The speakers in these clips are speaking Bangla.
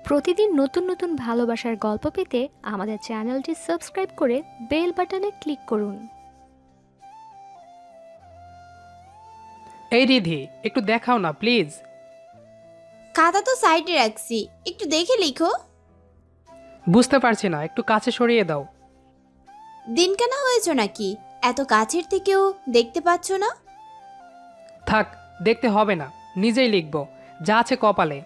প্রতিদিন নতুন নতুন ভালোবাসার গল্প পেতে আমাদের চ্যানেলটি সাবস্ক্রাইব করে বেল বাটনে ক্লিক করুন। এই রিধি, একটু দেখাও না প্লিজ। খাতা তো সাইডে রাখছি, একটু দেখে লিখো। বুঝতে পারছি না, একটু কাছে সরিয়ে দাও। দিনকানা হয়েছ নাকি? এত কাছের থেকেও দেখতে পাচ্ছ না? থাক, দেখতে হবে না, নিজেই লিখব যা আছে কপালে।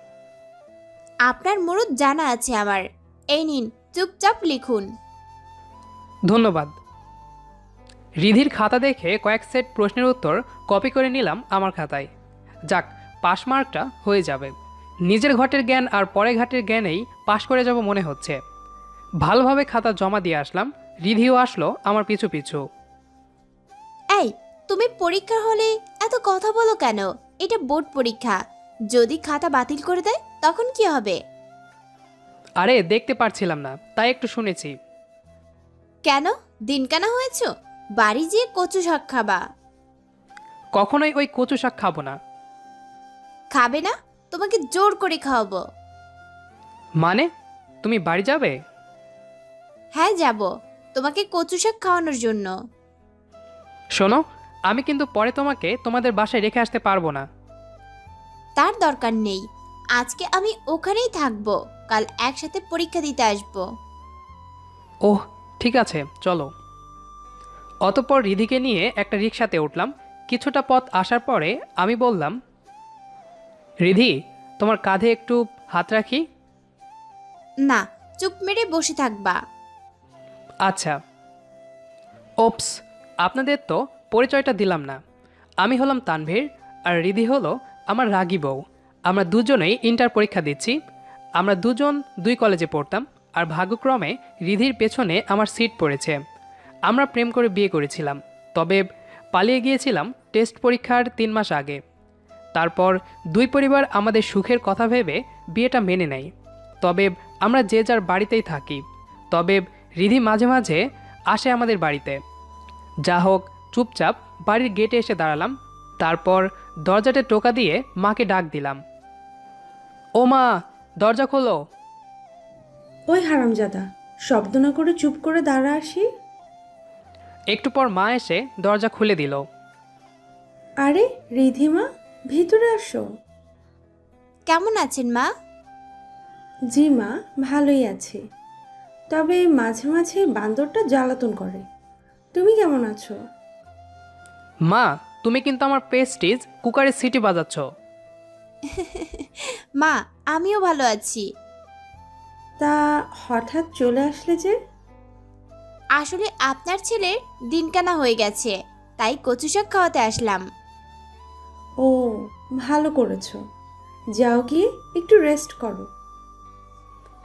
আপনার মুরুদ জানা আছে আমার। এই নিন, চুপচাপ লিখুন। ধন্যবাদ। রিধির খাতা দেখে কয়েক সেট প্রশ্নের উত্তর কপি করে নিলাম আমার খাতায়। যাক, পাস মার্কটা হয়ে যাবে। নিজের ঘটের জ্ঞান আর পরে ঘাটের জ্ঞানেই পাশ করে যাব মনে হচ্ছে। ভালোভাবে খাতা জমা দিয়ে আসলাম। রিধিও আসলো আমার পিছু পিছু। এই, তুমি পরীক্ষার হলে এত কথা বলো কেন? এটা বোর্ড পরীক্ষা। যদি খাতা বাতিল করে দেয় তখন কি হবে? আরে দেখতে পারছিলাম না, তাই একটু শুনেছি। কেন, দিনকানা হয়েছ? বাড়ি যেয়ে কচু শাক খাবা। কখনোই ওই কচু শাক খাবো না। খাবে না? তোমাকে জোর করে খাওয়াবো। মানে, তুমি বাড়ি যাবে? হ্যাঁ, যাব। তোমাকে কচু শাক খাওয়ানোর জন্য। শোনো, আমি কিন্তু পরে তোমাকে তোমাদের বাসায় রেখে আসতে পারবো না। তার দরকার নেই। আজকে আমি ওখানেই থাকবো, কাল একসাথে পরীক্ষা দিতে আসবো। ওহ, ঠিক আছে, চলো। অতঃপর রিধিকে নিয়ে একটা রিকশাতে উঠলাম। কিছুটা পথ আসার পরে আমি বললাম, রিধি, তোমার কাঁধে একটু হাত রাখি। না, চুপ মেরে বসে থাকবা। আচ্ছা। ওপস, আপনাদের তো পরিচয়টা দিলাম না। আমি হলাম তানভীর, আর রিধি হলো আমার রাগী বউ। আমরা দুজনেই ইন্টার পরীক্ষা দিচ্ছি। আমরা দুজন দুই কলেজে পড়তাম, আর ভাগ্যক্রমে রিধির পেছনে আমার সিট পড়েছে। আমরা প্রেম করে বিয়ে করেছিলাম, তবে পালিয়ে গিয়েছিলাম টেস্ট পরীক্ষার 3 মাস আগে। তারপর দুই পরিবার আমাদের সুখের কথা ভেবে বিয়েটা মেনে নেয়। তবে আমরা যে যার বাড়িতেই থাকি। তবে রিধি মাঝে মাঝে আসে আমাদের বাড়িতে। যা হোক, চুপচাপ বাড়ির গেটে এসে দাঁড়ালাম। তারপর দরজাতে টোকা দিয়ে মাকে ডাক দিলাম, ও মা, দরজা খোলো। ওই হারামজাদা, শব্দ না করে চুপ করে দাঁড়া আসি। একটু পর মা এসে দরজা খুলে দিল। আরে রিধিমা, ভিতরে আসো। কেমন আছেন মা? জি মা, ভালোই আছি। তবে মাঝে মাঝে বান্দরটা জ্বালাতন করে। তুমি কেমন আছো? মা, তুমি কিন্তু আমার প্রেস্টিজ কুকারের সিটি বাজাচ্ছ। মা, আমিও ভালো আছি। তা হঠাৎ চলে আসলে যে? আসলে আপনার ছেলের দিনকানা হয়ে গেছে, তাই কচু শাক খাওয়াতে আসলাম। ও, ভালো করেছো। যাও গিয়ে একটু রেস্ট করো।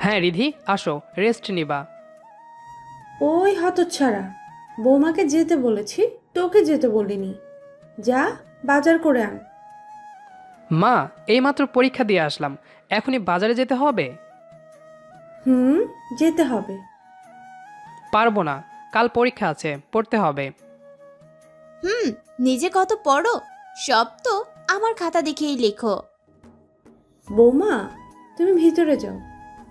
হ্যাঁ রিধি, আসো, রেস্ট নিবা। ওই হতচ্ছাড়া, বৌমাকে যেতে বলেছি, তোকে যেতে বলিনি। যা, বাজার করে আন। মা, এইমাত্র পরীক্ষা দিয়ে আসলাম, এখনই বাজারে যেতে হবে? হুম, যেতে হবে। পারবো না, কাল পরীক্ষা আছে, পড়তে হবে। নিজে কত পড়ো, সব তো আমার খাতা দেখেই লেখো। বৌমা, তুমি ভিতরে যাও।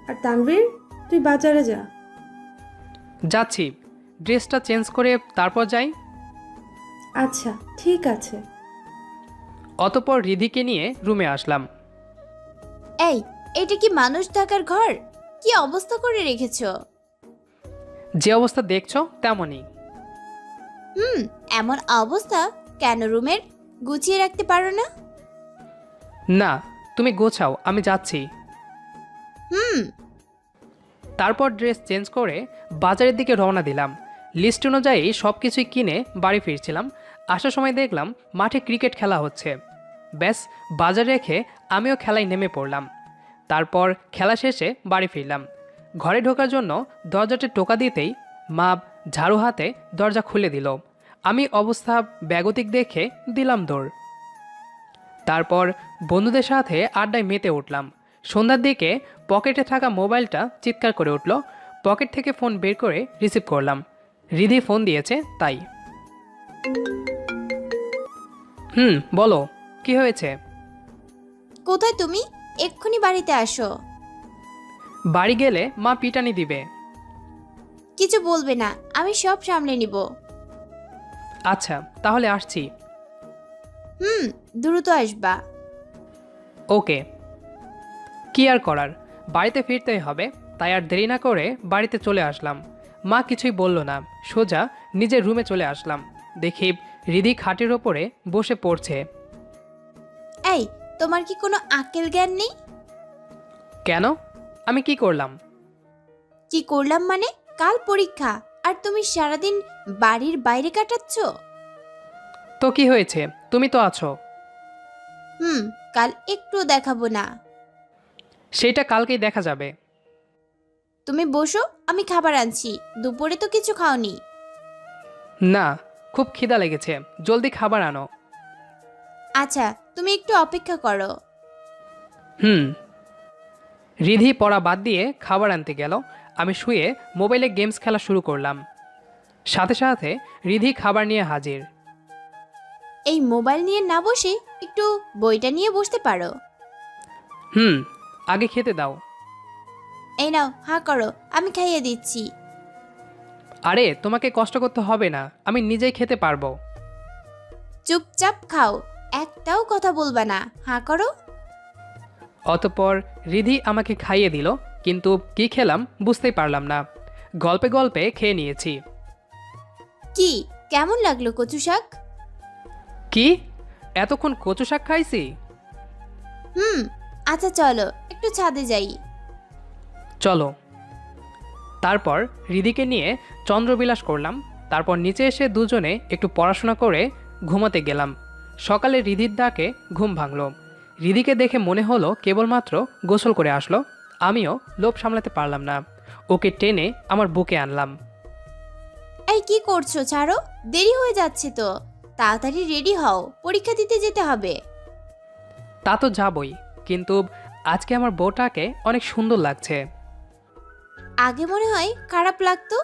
আর তানভীর, তুই বাজারে যা। যাচ্ছি, ড্রেসটা চেঞ্জ করে তারপর যাই। আচ্ছা, ঠিক আছে। অতঃপর রিধিকে নিয়ে রুমে আসলাম। এই, এটা কি মানুষ থাকার ঘর? কি অবস্থা করে রেখেছো? যে অবস্থা দেখছো তেমনই। এমন অবস্থা কেন রুমের? গুছিয়ে রাখতে পারো না? না, তুমি গোছাও, আমি যাচ্ছি। হুম তারপর ড্রেস চেঞ্জ করে বাজারের দিকে রওনা দিলাম। লিস্ট অনুযায়ী সব কিছুই কিনে বাড়ি ফিরছিলাম। আসার সময় দেখলাম মাঠে ক্রিকেট খেলা হচ্ছে। ব্যাস, বাজার রেখে আমিও খেলায় নেমে পড়লাম। তারপর খেলা শেষে বাড়ি ফিরলাম। ঘরে ঢোকার জন্য দরজাতে টোকা দিতেই মা ঝাড়ু হাতে দরজা খুলে দিল। আমি অবস্থা বেগতিক দেখে দিলাম দৌড়। তারপর বন্ধুদের সাথে আড্ডায় মেতে উঠলাম। সন্ধ্যার দিকে পকেটে থাকা মোবাইলটা চিৎকার করে উঠল। পকেট থেকে ফোন বের করে রিসিভ করলাম। রিধি ফোন দিয়েছে তাই। বলো, কি হয়েছে? কোথায় তুমি? এক্ষুনি বাড়িতে আসো। বাড়ি গেলে মা পিটানি দিবে। কিছু বলবে না, আমি সব সামলে নিব। আচ্ছা তাহলে আসছি। হুম, দ্রুত আসবা। ওকে। কি আর করার, বাড়িতে ফিরতেই হবে, তাই আর দেরি না করে বাড়িতে চলে আসলাম। মা কিছুই বলল না, সোজা নিজের রুমে চলে আসলাম। দেখি রিধি খাটের ওপরে বসে পড়ছে। এই, তোমার কি কোনো আক্কেল জ্ঞান নেই? কেন? আমি কি করলাম? কি করলাম মানে? কাল পরীক্ষা, আর তুমি সারাদিন বাড়ির বাইরে কাটাচ্ছ। তো কি হয়েছে, তুমি তো আছো। কাল একটু দেখাবো না। সেটা কালকেই দেখা যাবে। তুমি বসো, আমি খাবার আনছি। দুপুরে তো কিছু খাওনি। না, খুব খিদা লেগেছে, জলদি খাবার আনো। আচ্ছা, তুমি একটু অপেক্ষা করো। হুম। রিধি পড়া বাদ দিয়ে খাবার আনতে গেল, আমি শুয়ে মোবাইলে গেমস খেলা শুরু করলাম। সাথে সাথে রিধি খাবার নিয়ে হাজির। এই মোবাইল নিয়ে না বসে একটু বইটা নিয়ে বসতে পারো। হুম, আগে খেতে দাও। এই নাও, হা করো, আমি খাইয়ে দিচ্ছি। আরে তোমাকে কষ্ট করতে হবে না, আমি নিজেই খেতে পারবো। চুপচাপ খাও, একটাও কথা বলবা না, হা করো। অতঃপর রিধি আমাকে খাইয়ে দিল, কিন্তু কি খেলাম বুঝতেই পারলাম না। গল্পে গল্পে খেয়ে নিয়েছি। কি কেমন লাগলো কচু শাক? কি, এতক্ষণ কচু শাক খাইছি? আচ্ছা চলো একটু ছাদে যাই। চলো। তারপর রিধিকে নিয়ে চন্দ্রবিলাস করলাম। তারপর নিচে এসে দুজনে একটু পড়াশোনা করে ঘুমাতে গেলাম। সকালে রিধির ডাকে ঘুম ভাঙল। রিধিকে দেখে মনে হলো কেবলমাত্র গোসল করে আসলো। আমিও লোভ সামলাতে পারলাম না, ওকে টেনে আমার বুকে আনলাম। এই কি করছো, ছাড়ো, দেরি হয়ে যাচ্ছে তো। তাড়াতাড়ি রেডি হও, পরীক্ষা দিতে যেতে হবে। তা তো যাবই, কিন্তু আজকে আমার বউটাকে অনেক সুন্দর লাগছে। আগে মনে হয় খারাপ লাগতো।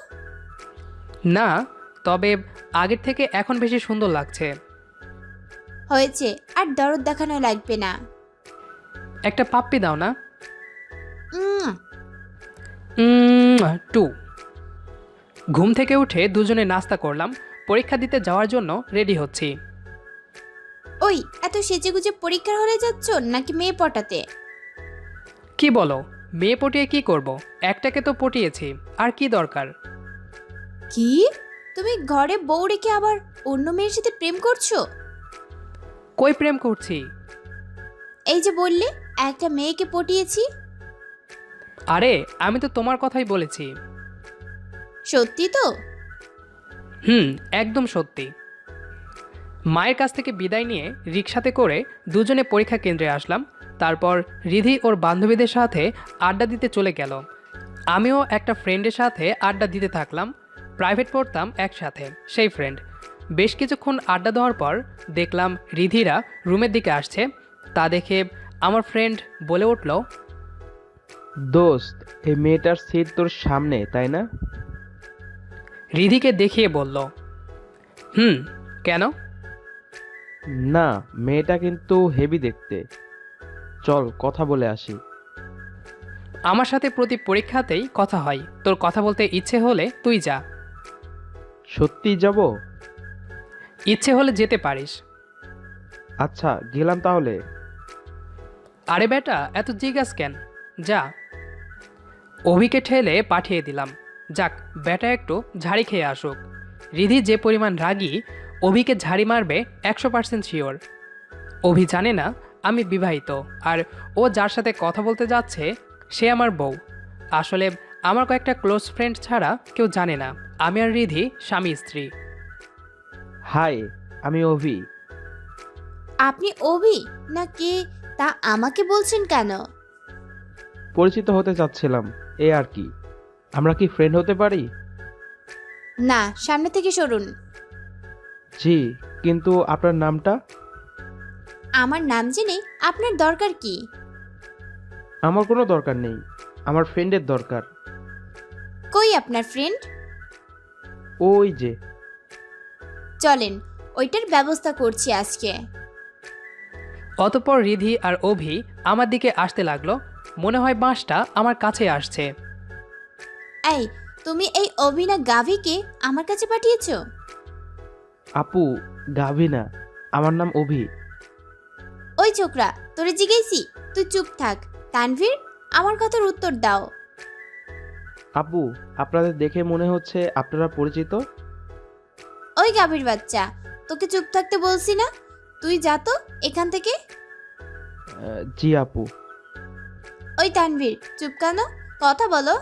না, তবে আগের থেকে এখন বেশি সুন্দর লাগছে। হয়েছে, আর দরদ দেখানো লাগবে না। একটা পাপ্পি দাও না। উম, 2। ঘুম থেকে উঠে দুজনে নাস্তা করলাম, পরীক্ষা দিতে যাওয়ার জন্য রেডি হচ্ছি। ওই, এত সেজেগুজে পরীক্ষার হলে যাচ্ছ নাকি মেয়ে পটাতে? কি বলো, মেয়ে পটিয়ে কি করব? একটাকে তো পটিয়েছি, আর কি দরকার? কি, তুমি ঘরে বউ রেখে আবার অন্য মেয়ের সাথে প্রেম করছো? কই প্রেম করছি? এই যে বললে একটা মেয়েকে পটিয়েছি। আরে আমি তো তোমার কথাই বলেছি। সত্যি তো? একদম সত্যি। মায়ের কাছ থেকে বিদায় নিয়ে রিকশাতে করে দুজনে পরীক্ষা কেন্দ্রে আসলাম। তারপর রিধি ওর বান্ধবীদের সাথে আড্ডা দিতে চলে গেল। আমিও একটা ফ্রেন্ডের সাথে আড্ডা দিতে থাকলাম। প্রাইভেট পড়তাম একসাথে সেই ফ্রেন্ড। বেশ কিছুক্ষণ আড্ডা দেওয়ার পর দেখলাম রিধিরা রুমের দিকে আসছে। তা দেখে আমার ফ্রেন্ড বলে উঠল, দোস্ত, এই মেয়েটার সিট তোর সামনে, তাই না? রিধিকে দেখিয়ে বলল, কেন? না, মেয়েটা কিন্তু হেভি দেখতে। চল কথা বলে আসি। আমার সাথে প্রতি পরীক্ষাতেই কথা হয়, তোর কথা বলতে ইচ্ছে হলে তুই যা। সত্যি যাব? ইচ্ছে হলে যেতে পারিস। আচ্ছা, গেলাম তাহলে। আরে বেটা, এত জিজ্ঞাস কেন, যা। অভিকে ঠেলে পাঠিয়ে দিলাম। যাক, বেটা একটু ঝাড়ি খেয়ে আসুক। রিধি যে পরিমাণ রাগী, অভিকে ঝাড়ি মারবে 100% শিওর। অভি জানে না আমি বিবাহিত, আর ও যার সাথে কথা বলতে যাচ্ছে সে আমার বউ। আসলে আমার কয়েকটা ক্লোজ ফ্রেন্ড ছাড়া কেউ জানে না আমি আর রিধি স্বামী স্ত্রী। হাই, আমি অভি। আপনি অভি নাকি, তা আমাকে বলছেন কেন? পরিচিত হতে চাচ্ছিলাম, এ আর কি। আমরা কি ফ্রেন্ড হতে পারি? না, সামনে থেকে সরুন। জি, কিন্তু আপনার নামটা? আমার নাম জেনে আপনার দরকার কি? আমার কোনো দরকার নেই, আমার ফ্রেন্ডের দরকার। কই আপনার ফ্রেন্ড? ওই যে। চলেন, ওইটার ব্যবস্থা করছি আজকে। অতঃপর রিধি আর অভি আমার দিকে আসতে লাগলো, মনে হয় বাঁশটা আমার কাছে আসছে। এই, তুমি এই অভিনা গাভিকে আমার কাছে পাঠিয়েছো? আপু, গাভী না, আমার নাম অভি। ওই ছোকরা, তোরে জিজ্ঞেসি, তুই চুপ থাক। তানভীর, আমার কথার উত্তর দাও। আপু, আপনাদের দেখে মনে হচ্ছে আপনারা পরিচিত। ওই গাভীর বাচ্চা, তোকে চুপ থাকতে বলছি না? তুই যা তো এখান থেকে। জি আপু। ওই তানভীর, চুপ কেন? কথা বলো।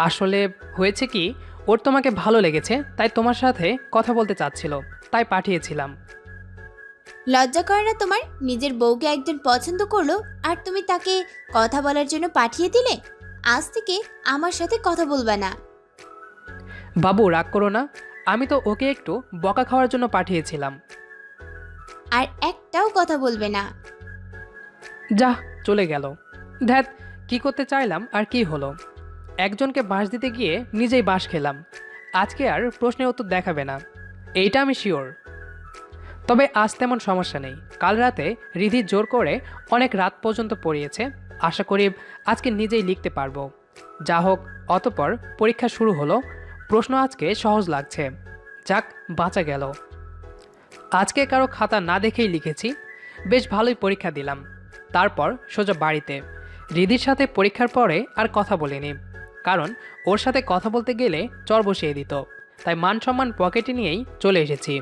আসলে হয়েছে কি, ওর তোমাকে ভালো লেগেছে, তাই তোমার সাথে কথা বলতে চাচ্ছিল, তাই পাঠিয়েছিলাম। লজ্জা করে না তোমার? নিজের বউকে একজন পছন্দ করলো আর তুমি তাকে কথা বলার জন্য পাঠিয়ে দিলে? আজ থেকে আমার সাথে কথা বলবা না। বাবু রাগ করো না, আমি তো ওকে একটু বকা খাওয়ার জন্য পাঠিয়েছিলাম। আর একটাও কথা বলবে না। যা, চলে গেল। ধ্যাত, কি করতে চাইলাম আর কি হলো? একজনকে বাঁশ দিতে গিয়ে নিজেই বাঁশ খেলাম। আজকে আর প্রশ্নের উত্তর দেখাবে না, এইটা আমি শিওর। তবে আজ তেমন সমস্যা নেই। কাল রাতে রিধি জোর করে অনেক রাত পর্যন্ত পড়িয়েছে, আশা করি আজকে নিজেই লিখতে পারবো। যা হোক, অতপর পরীক্ষা শুরু হলো। প্রশ্ন আজকে সহজ লাগছে, যাক বাঁচা গেল। আজকে কারো খাতা না দেখেই লিখেছি, বেশ ভালোই পরীক্ষা দিলাম। তারপর সোজা বাড়িতে। রিধির সাথে পরীক্ষার পরে আর কথা বলিনি, কারণ ওর সাথে কথা বলতে গেলে চর বসিয়ে দিত, তাই মান সম্মান পকেটে নিয়েই চলে এসেছি।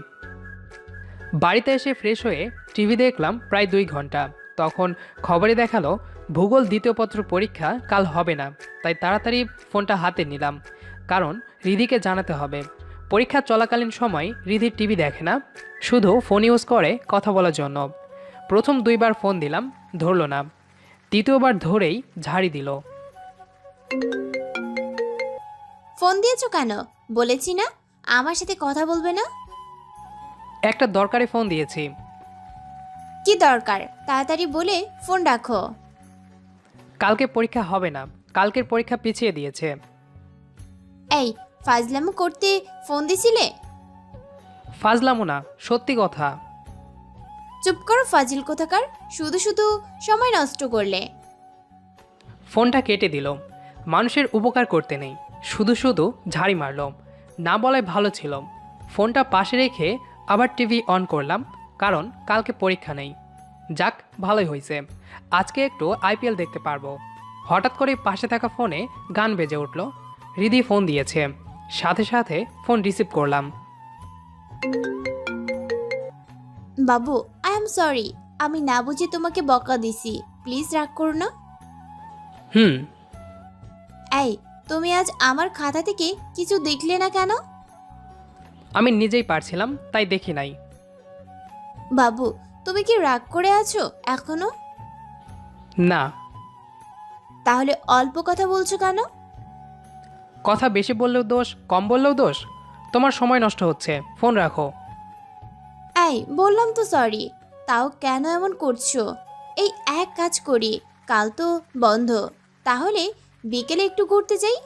বাড়িতে এসে ফ্রেশ হয়ে টিভি দেখলাম প্রায় 2 ঘন্টা। তখন খবরে দেখালো ভূগোল দ্বিতীয় পত্র পরীক্ষা কাল হবে না, তাই তাড়াতাড়ি ফোনটা হাতে নিলাম, কারণ রিধিকে জানাতে হবে। পরীক্ষা চলাকালীন সময় রিধির টিভি দেখে না, শুধু ফোন ইউজ করে কথা বলার জন্য। প্রথম 2 বার ফোন দিলাম, ধরল না। তৃতীয়বার ধরেই ঝাড়ি দিল। ফোন দিয়েছো কেন? বলেছি না আমার সাথে কথা বলবে না। একটা দরকারি ফোন দিয়েছি। কি দরকার? তাড়াতাড়ি বলে ফোন রাখো। কালকে পরীক্ষা হবে না, কালকের পরীক্ষা পিছিয়ে দিয়েছে। এই, ফাজলামো করতে ফোন দিছিলে? ফাজলামো না, সত্যি কথা। চুপ করো ফাজিল কোথাকার, শুধু শুধু সময় নষ্ট করলে। ফোনটা কেটে দিল। মানুষের উপকার করতে নেই, শুধু শুধু ঝাড়ি মারল। না বলাই ভালো ছিল। ফোনটা পাশে রেখে আবার টিভি অন করলাম, কারণ কালকে পরীক্ষা নেই। যাক, ভালোই হয়েছে, আজকে একটু আইপিএল দেখতে পারবো। হঠাৎ করে পাশে থাকা ফোনে গান বেজে উঠল। রিধি ফোন দিয়েছে, সাথে সাথে ফোন রিসিভ করলাম। বাবু, আই এম সরি, আমি না বুঝে তোমাকে বকা দিছি, প্লিজ রাগ করো না। হুম। এই, তুমি আজ আমার খাতা থেকে কিছু দেখলে না কেন? আমি নিজেই পারছিলাম, তাই দেখি নাই। বাবু, তুমি কি রাগ করে আছো এখনো? না। তাহলে অল্প কথা বলছো কেন? কথা বেশি বললেও দোষ, কম বললেও দোষ। তোমার সময় নষ্ট হচ্ছে, ফোন রাখো। এই, বললাম তো সরি, তাও কেন এমন করছো? এই এক কাজ করি, কাল তো বন্ধ, তাহলে বিকেলে একটু ঘুরতে যাই।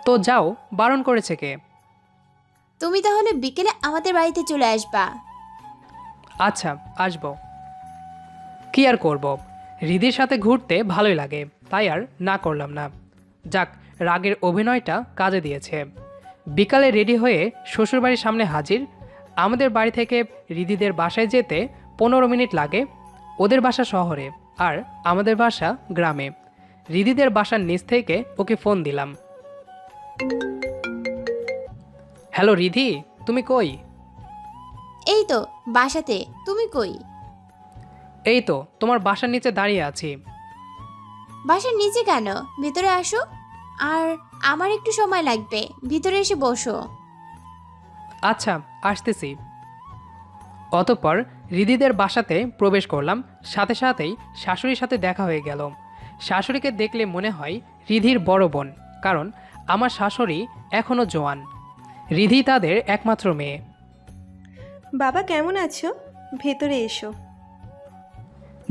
তো যাও, বারণ করেছে কে? তুমি তাহলে বিকেলে আমাদের বাড়িতে চলে আসবা। আচ্ছা, আসবো। কি আর করব, রিধির সাথে ঘুরতে ভালোই লাগে, তাই আর না করলাম না। যাক, রাগের অভিনয়টা কাজে দিয়েছে। বিকালে রেডি হয়ে শ্বশুরবাড়ির সামনে হাজির। আমাদের বাড়ি থেকে রিধিদের বাসায় যেতে 15 মিনিট লাগে। ওদের বাসা শহরে আর আমাদের বাসা গ্রামে। রিধিদের বাসার নিচ থেকে ওকে ফোন দিলাম। হ্যালো রিধি, তুমি কই? এই তো বাসাতে, তুমি কই? এই তো তোমার বাসার নিচে দাঁড়িয়ে আছি। বাসার নিচে কেন? ভিতরে আসো। আর আমার একটু সময় লাগবে, ভিতরে এসে বসো। আচ্ছা, আসতেছি। অতঃপর রিদিদের বাসাতে প্রবেশ করলাম, সাথে সাথেই শাশুড়ির সাথে দেখা হয়ে গেল। শাশুড়িকে দেখলে মনে হয় রিধির বড় বোন, কারণ আমার শাশুড়ি এখনও জোয়ান। রিধি তাদের একমাত্র মেয়ে। বাবা কেমন আছো? ভেতরে এসো।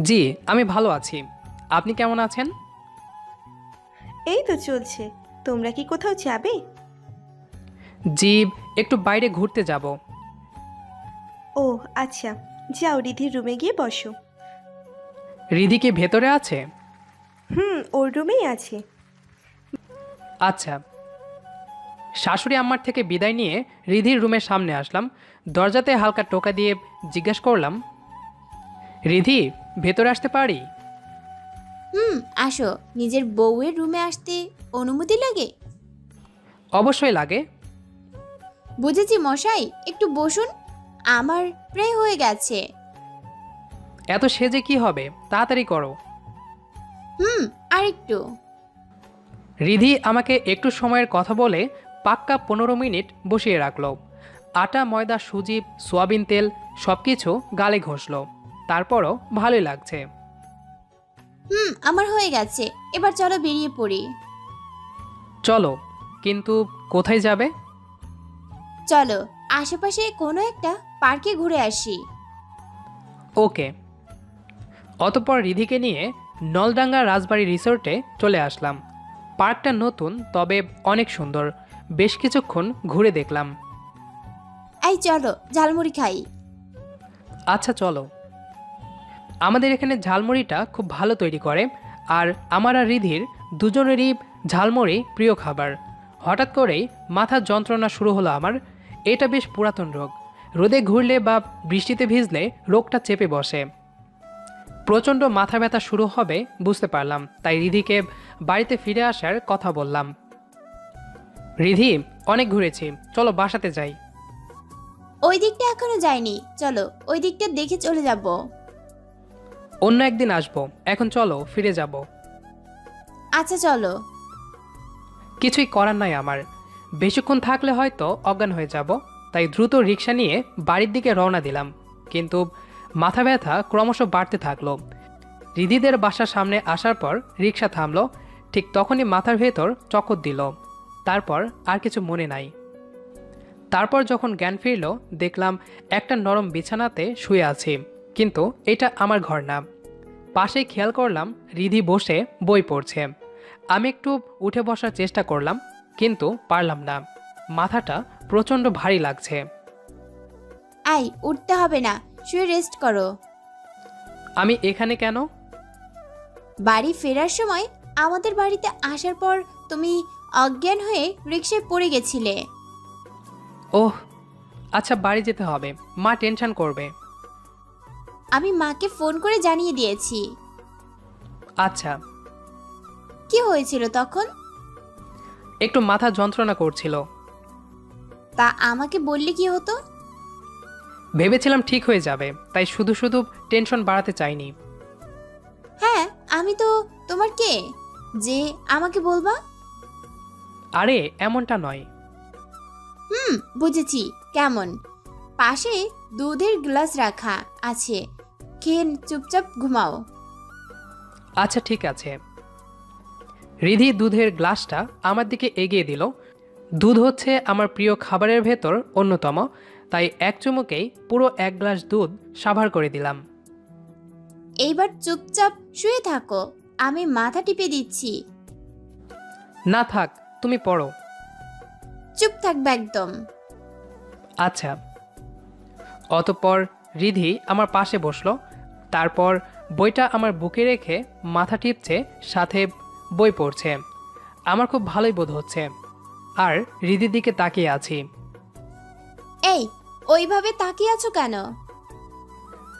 জি, আমি ভালো আছি। আপনি কেমন আছেন? এই তো চলছে। তোমরা কি কোথাও যাবে? জি, একটু বাইরে ঘুরতে যাব। ও আচ্ছা, যাও রিধির রুমে গিয়ে বসো। রিধি কি ভেতরে আছে? ওর রুমেই আছে। আচ্ছা। শাশুড়ি আম্মার থেকে বিদায় নিয়ে রিধির রুমের সামনে আসলাম। দরজাতে হালকা টোকা দিয়ে জিজ্ঞেস করলাম, রিধি ভেতরে আসতে পারি? আসো। নিজের বউয়ের রুমে আসতে অনুমতি লাগে? অবশ্যই লাগে। বুঝেছি মশাই, একটু বসুন। আমার প্রায় হয়ে গেছে। এত সেজে কি হবে, তাড়াতাড়ি করো। আরেকটু। রিধি আমাকে একটু সময়ের কথা বলে পাক্কা 15 মিনিট বসিয়ে রাখলো। আটা, ময়দা, সুজি, সোয়াবিন তেল সব কিছু গালে ঘষলো। তারপরও ভালোই লাগছে। আমার হয়ে গেছে। এবার চলো বেরিয়ে পড়ি। চলো, কিন্তু কোথায় যাবে? চলো আশেপাশে কোনো একটা পার্কে ঘুরে আসি। ওকে। অতঃপর রিধিকে নিয়ে নলডাঙ্গা রাজবাড়ি রিসোর্টে চলে আসলাম। পার্কটা নতুন, তবে অনেক সুন্দর। বেশ কিছুক্ষণ ঘুরে দেখলাম। এই চলো ঝালমুড়ি খাই। আচ্ছা চলো। আমাদের এখানে ঝালমুড়িটা খুব ভালো তৈরি করে, আর আমার আর রিধির দুজনেরই ঝালমুড়ি প্রিয় খাবার। হঠাৎ করেই মাথার যন্ত্রণা শুরু হলো আমার। এটা বেশ পুরাতন রোগ। রোদে ঘুরলে বা বৃষ্টিতে ভিজলে রোগটা চেপে বসে। প্রচণ্ড মাথা ব্যথা শুরু হবে বুঝতে পারলাম, তাই রিধিকে বাড়িতে ফিরে আসার কথা বললাম। রিধি, অনেক ঘুরেছি, চলো বাসাতে যাই। ওই দিকটা এখনো যাইনি, চলো ওই দিকটা দেখে চলে যাব। অন্য একদিন আসবো, এখন চলো ফিরে যাব। আচ্ছা চলো। কিছুই করার নাই আমার। বেশিক্ষণ থাকলে হয়তো অজ্ঞান হয়ে যাব, তাই দ্রুত রিক্সা নিয়ে বাড়ির দিকে রওনা দিলাম। কিন্তু মাথা ব্যথা ক্রমশ বাড়তে থাকলো। রিধিদের বাসার সামনে আসার পর রিক্সা থামলো। ঠিক তখনই মাথার ভেতর চক্কর দিল। তারপর আর কিছু মনে নাই। তারপর যখন জ্ঞান ফিরল, দেখলাম একটা নরম বিছানাতে শুয়ে আছি, কিন্তু এটা আমার ঘর না। পাশে খেয়াল করলাম রিধি বসে বই পড়ছে। আমি একটু উঠে বসার চেষ্টা করলাম, কিন্তু পারলাম না। মাথাটা প্রচণ্ড ভারী লাগছে। এই উঠতে হবে না, শুয়ে রেস্ট করো। আমি এখানে কেন? বাড়ি ফেরার সময় আমাদের বাড়িতে আসার পর তুমি অজ্ঞান হয়ে রিকশায় পড়ে গেছিলে। ওহ, আচ্ছা বাড়ি যেতে হবে, মা টেনশন করবে। আমি মাকে ফোন করে জানিয়ে দিয়েছি। আচ্ছা। কি হয়েছিল তখন? একটু মাথা যন্ত্রণা করছিল। তা আমাকে বললে কি হতো? ভেবেছিলাম ঠিক হয়ে যাবে, তাই শুধু শুধু টেনশন বাড়াতে চাইনি। হ্যাঁ, আমি তো তোমার কে যে আমাকে বলবা? আরে এমনটা নয়। বুঝেছি। কেমন? পাশে দুধের গ্লাস রাখা আছে, খেয়ে চুপচাপ ঘুমাও। আচ্ছা ঠিক আছে। রিধি দুধের গ্লাসটা আমার দিকে এগিয়ে দিল। দুধ হচ্ছে আমার প্রিয় খাবারের ভেতর অন্যতম, তাই এক চুমুকেই পুরো 1 গ্লাস দুধ সাভার করে দিলাম। এইবার চুপচাপ শুয়ে থাকো, আমি মাথা টিপে দিচ্ছি। না থাক, তুমি পড়ো। চুপ থাকবে একদম। আচ্ছা। অতঃপর রিধি আমার পাশে বসলো। তারপর বইটা আমার বুকে রেখে মাথা টিপছে, সাথে বই পড়ছে। আমার খুব ভালোই বোধ হচ্ছে। আর রিধির দিকে তাকিয়ে আছি। এই ওইভাবে তাকিয়ে আছো কেন?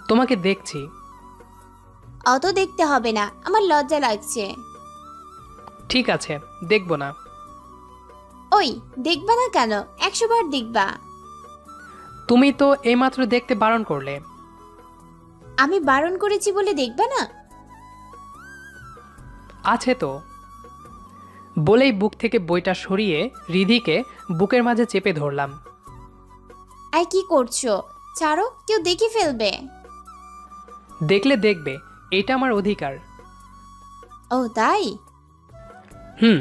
তোমাকে দেখছি। অত দেখতে হবে না, আমার লজ্জা লাগছে। ঠিক আছে, দেখব না। ওই দেখবা না কেন? 100 বার দেখবা। তুমি তো এইমাত্র দেখতে বারণ করলে। আমি বারণ করেছি বলে দেখবা না? আছে তো। বলেই বুক থেকে বইটা সরিয়ে রিধিকে বুকের মাঝে চেপে ধরলাম। এই কি করছো? ছাড়ো, কেউ দেখে ফেলবে। দেখলে দেখবে, এটা আমার অধিকার। ও তাই? হুম।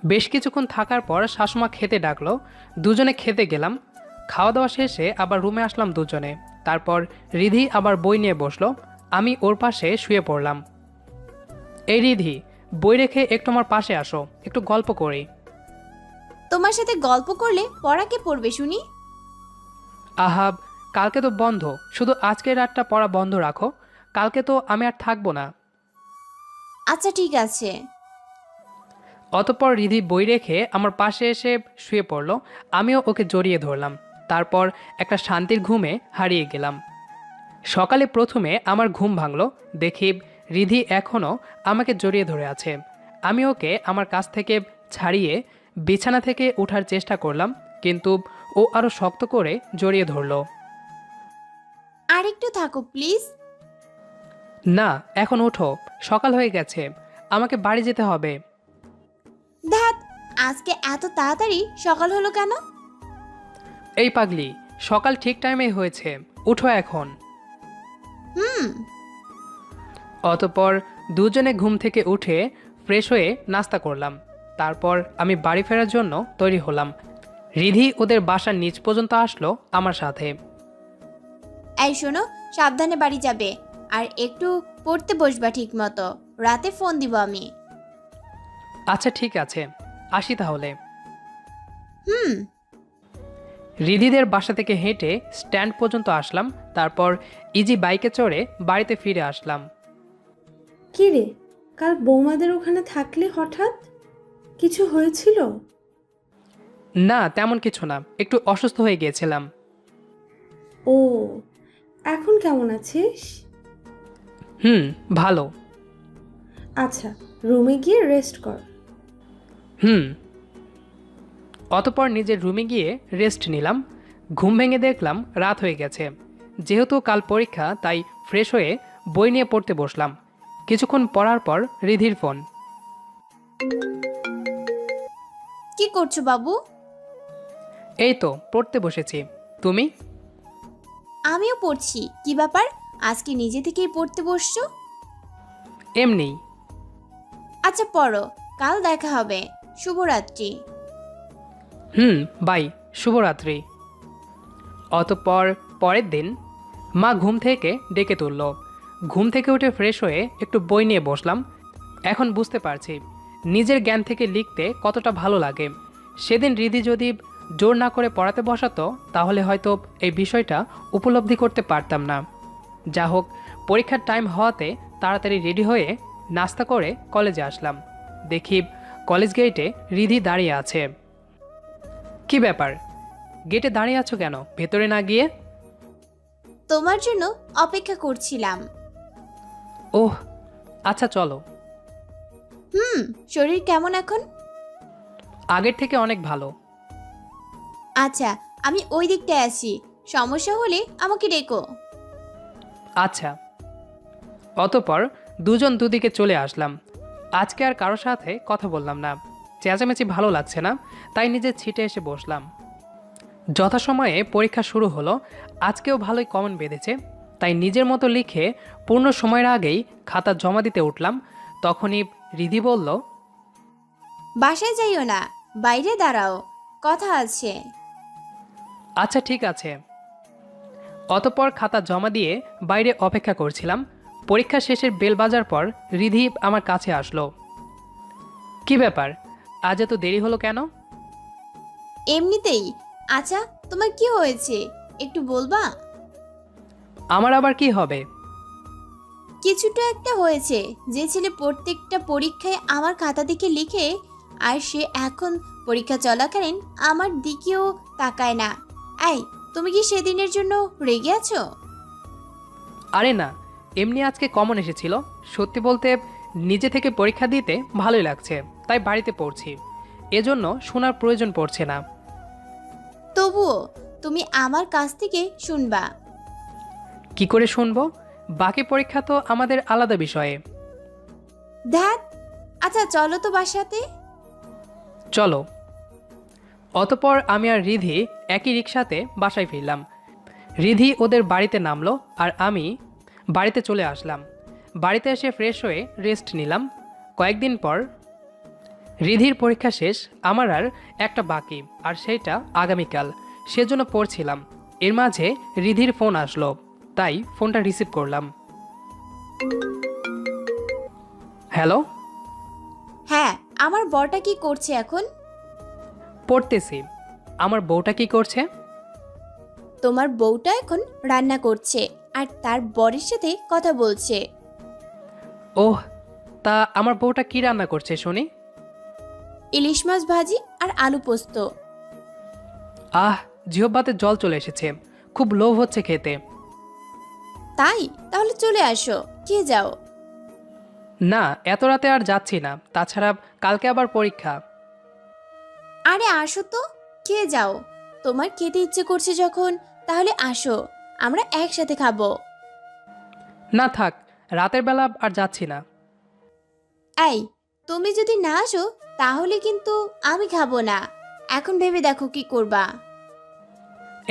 বেশ কিছুক্ষণ থাকার পর শাশুমা খেতে ডাকলো। দুজনে খেতে গেলাম। খাওয়া দাওয়া শেষে আবার রুমে আসলাম দুজনে। তারপর রিধি আবার বই নিয়ে বসলো। আমি ওর পাশে শুয়ে পড়লাম। এই রিধি, বই রেখে একটু আমার পাশে আসো, একটু গল্প করি। তোমার সাথে গল্প করলে পড়া কে পড়বে শুনি? আহাব, কালকে তো বন্ধ, শুধু আজকের রাতটা পড়া বন্ধ রাখো। কালকে তো আমি আর থাকবো না। আচ্ছা ঠিক আছে। অতঃপর রিধি বই রেখে আমার পাশে এসে শুয়ে পড়ল। আমিও ওকে জড়িয়ে ধরলাম। তারপর একটা শান্তির ঘুমে হারিয়ে গেলাম। সকালে প্রথমে আমার ঘুম ভাঙলো, দেখি রিধি এখনও আমাকে জড়িয়ে ধরে আছে। আমি ওকে আমার কাছ থেকে ছাড়িয়ে বিছানা থেকে ওঠার চেষ্টা করলাম, কিন্তু ও আরও শক্ত করে জড়িয়ে ধরলো। আর একটু থাকো প্লিজ। না, এখন ওঠো, সকাল হয়ে গেছে, আমাকে বাড়ি যেতে হবে। ধ্যাত, আজকে এত তাড়াতাড়ি সকাল হলো কেন? এই পাগলি, সকাল ঠিক টাইমেই হয়েছে, উঠো এখন। হুম। অতঃপর দুজনে ঘুম থেকে উঠে ফ্রেশ হয়ে নাস্তা করলাম। তারপর আমি বাড়ি ফেরার জন্য তৈরি হলাম। রিধি ওদের বাসার নিচ পর্যন্ত আসলো আমার সাথে। এই শোনো, সাবধানে বাড়ি যাবে, আর একটু পড়তে বসবা ঠিক মতো, রাতে ফোন দিব আমি। আচ্ছা ঠিক আছে, আসি তাহলে। হুম। রিধিদের বাসা থেকে হেঁটে স্ট্যান্ড পর্যন্ত আসলাম। তারপর ইজি বাইকে চড়ে বাড়িতে ফিরে আসলাম। কি রে, কাল বৌমাদের ওখানে থাকলে হঠাৎ কিছু হয়েছিল? না, তেমন কিছু না, একটু অসুস্থ হয়ে গিয়েছিলাম। ও, এখন কেমন আছিস? ভালো। আচ্ছা, রুমে গিয়ে রেস্ট কর। অতঃপর নিজের রুমে গিয়ে রেস্ট নিলাম। ঘুম ভেঙে দেখলাম রাত হয়ে গেছে। যেহেতু কাল পরীক্ষা, তাই ফ্রেশ হয়ে বই নিয়ে পড়তে বসলাম। কিছুক্ষণ পড়ার পর রিধির ফোন। কি করছো বাবু? এই তো পড়তে বসেছি, তুমি? আমিও পড়ছি। কি ব্যাপার, আজকে নিজে থেকেই পড়তে বসছো? এমনি। আচ্ছা পড়ো, কাল দেখা হবে। শুভরাত্রি। বাই, শুভরাত্রি। অতঃপর পরের দিন মা ঘুম থেকে ডেকে তুলল। ঘুম থেকে উঠে ফ্রেশ হয়ে একটু বই নিয়ে বসলাম। এখন বুঝতে পারছি নিজের জ্ঞান থেকে লিখতে কতটা ভালো লাগে। সেদিন রিধি যদি জোর না করে পড়াতে বসাতো, তাহলে হয়তো এই বিষয়টা উপলব্ধি করতে পারতাম না। যা হোক, পরীক্ষার টাইম হওয়াতে তাড়াতাড়ি রেডি হয়ে নাস্তা করে কলেজে আসলাম। দেখি কলেজ গেটে রিধি দাঁড়িয়ে আছে। কি ব্যাপার, গেটে দাঁড়িয়ে আছো কেন, ভেতরে না গিয়ে? তোমার জন্য অপেক্ষা করছিলাম। ওহ আচ্ছা, চলো। শরীর কেমন এখন? আগের থেকে অনেক ভালো। আচ্ছা, আমি ওই দিকটায় আছি, সমস্যা হলে আমাকে ডেকো। আচ্ছা। অতঃপর দুজন দুদিকে চলে আসলাম। আজকে আর কারোর সাথে কথা বললাম না, চেঁচামেচি ভালো লাগছে না, তাই নিজের ছিটে এসে বসলাম। যথাসময়ে পরীক্ষা শুরু হলো। আজকেও ভালোই কমন বেঁধেছে, তাই নিজের মতো লিখে পূর্ণ সময়ের আগেই খাতা জমা দিতে উঠলাম। তখনই রিধি বলল, বাসায় যাইও না, বাইরে দাঁড়াও, কথা আছে। আচ্ছা ঠিক আছে। অতঃপর খাতা জমা দিয়ে বাইরে অপেক্ষা করছিলাম। পরীক্ষা শেষের বেল বাজার পর রিধি আমার কাছে আসলো। কি ব্যাপার, আজ এত দেরি হলো কেন? এমনিতেই। আচ্ছা, তোমার কি হয়েছে একটু বলবা? আমার আবার কি হবে? কিছুটা একটা হয়েছে। যে ছেলে প্রত্যেকটা পরীক্ষায় আমার খাতা দিকে লিখে, আর সে এখন পরীক্ষা চলাকালীন আমার দিকেও তাকায় না। এই, তুমি কি সেদিনের জন্য রেগে আছো? আরে না, এমনি আজকে কমন এসেছিল। সত্যি বলতে নিজে থেকে পরীক্ষা দিতে ভালোই লাগছে, তাই বাড়িতে পড়ছি। এজন্য শোনার প্রয়োজন পড়ছে না। তবুও তুমি আমার কাছ থেকে শুনবা। কি করে শুনবো? বাকি পরীক্ষা তো আমাদের আলাদা বিষয়ে। ধ্যাত, আচ্ছা চলো তো বাসাতে। চলো। অতঃপর আমি আর রিধি একই রিকশাতে বাসায় ফিরলাম। রিধি ওদের বাড়িতে নামলো আর আমি বাড়িতে চলে আসলাম। বাড়িতে এসে ফ্রেশ হয়ে রেস্ট নিলাম। কয়েকদিন পর রিধির পরীক্ষা শেষ, আমার আর একটা বাকি, আর সেইটা আগামীকাল। সেজন্য পড়ছিলাম। এর মাঝে রিধির ফোন আসলো, তাই ফোনটা রিসিভ করলাম। হ্যালো। হ্যাঁ, আমার বরটা কি করছে এখন? পড়তেছি। আমার বউটা কি করছে? তোমার বউটা এখন রান্না করছে। আর তার বরের সাথে কথা বলছে। ওহ, তা আমার বউটা কি রান্না করছে শুনি? ইলিশ মাছ ভাজি আর আলু পোস্ত। আহ, জিহ্বাতে জল চলে এসেছে, খুব লোভ হচ্ছে খেতে। তাই তাহলে চলে আসো, খেয়ে যাও। না, এত রাতে আর যাচ্ছি না, তাছাড়া কালকে আবার পরীক্ষা। আরে আসো তো, খেয়ে যাও। তোমার খেতে ইচ্ছে করছে যখন, তাহলে আসো, আমরা একসাথে খাবো। না থাক, রাতের বেলা আর যাচ্ছি না। এই, তুমি যদি না আসো তাহলে কিন্তু আমি খাবো না। এখন ভেবে দেখো কি করবা।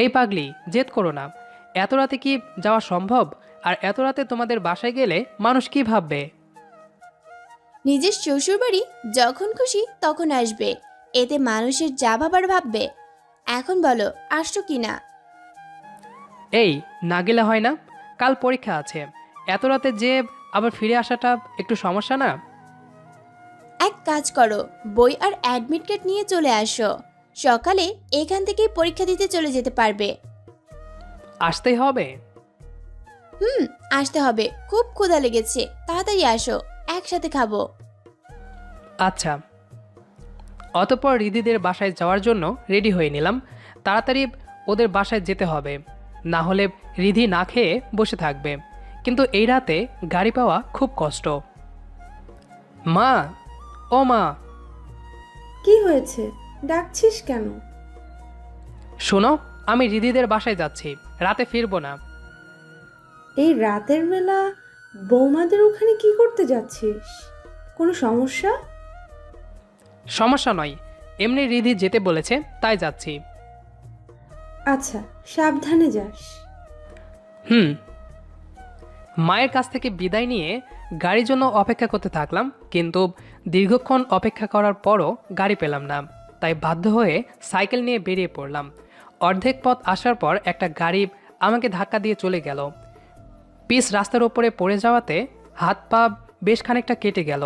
এই পাগলি, জেদ করো না। এত রাতে কি যাওয়া সম্ভব? আর এত রাতে তোমাদের বাসায় গেলে মানুষ কি ভাববে? নিজের শ্বশুরবাড়ি যখন খুশি তখন আসবে, এতে মানুষের যা ভাবার ভাববে। এখন বলো আসছো কি না। এই, না গেলে হয় না? কাল পরীক্ষা আছে, এত রাতে যে আবার ফিরে আসাটা একটু সমস্যা না? এক কাজ করো, বই আর অ্যাডমিট কার্ড নিয়ে চলে আসো। সকালে এখান থেকেই পরীক্ষা দিতে চলে যেতে পারবে। আসতেই হবে? আসতে হবে, খুব ক্ষুধা লেগেছে, তাড়াতাড়ি আসো, একসাথে খাবো। আচ্ছা। অতঃপর রিদিদের বাসায় যাওয়ার জন্য রেডি হয়ে নিলাম। তাড়াতাড়ি ওদের বাসায় যেতে হবে, না হলে রিধি না খেয়ে বসে থাকবে। কিন্তু এই রাতে গাড়ি পাওয়া খুব কষ্ট। মা, ও মা, কি হয়েছে, ডাকছিস কেন? শোনো, আমি রিদিদের বাসায় যাচ্ছি, রাতে ফিরবো না। এই রাতের বেলা বৌমাদের ওখানে কি করতে যাচ্ছিস? কোনো সমস্যা? সমস্যা নয়, এমনি রিধি যেতে বলেছে তাই যাচ্ছি। আচ্ছা, সাবধানে যাস। হুম। মায়ের কাছ থেকে বিদায় নিয়ে গাড়ির জন্য অপেক্ষা করতে থাকলাম, কিন্তু দীর্ঘক্ষণ অপেক্ষা করার পরও গাড়ি পেলাম না। তাই বাধ্য হয়ে সাইকেল নিয়ে বেরিয়ে পড়লাম। অর্ধেক পথ আসার পর একটা গাড়ি আমাকে ধাক্কা দিয়ে চলে গেল। পিচ রাস্তার ওপরে পড়ে যাওয়াতে হাত পা বেশ খানিকটা কেটে গেল।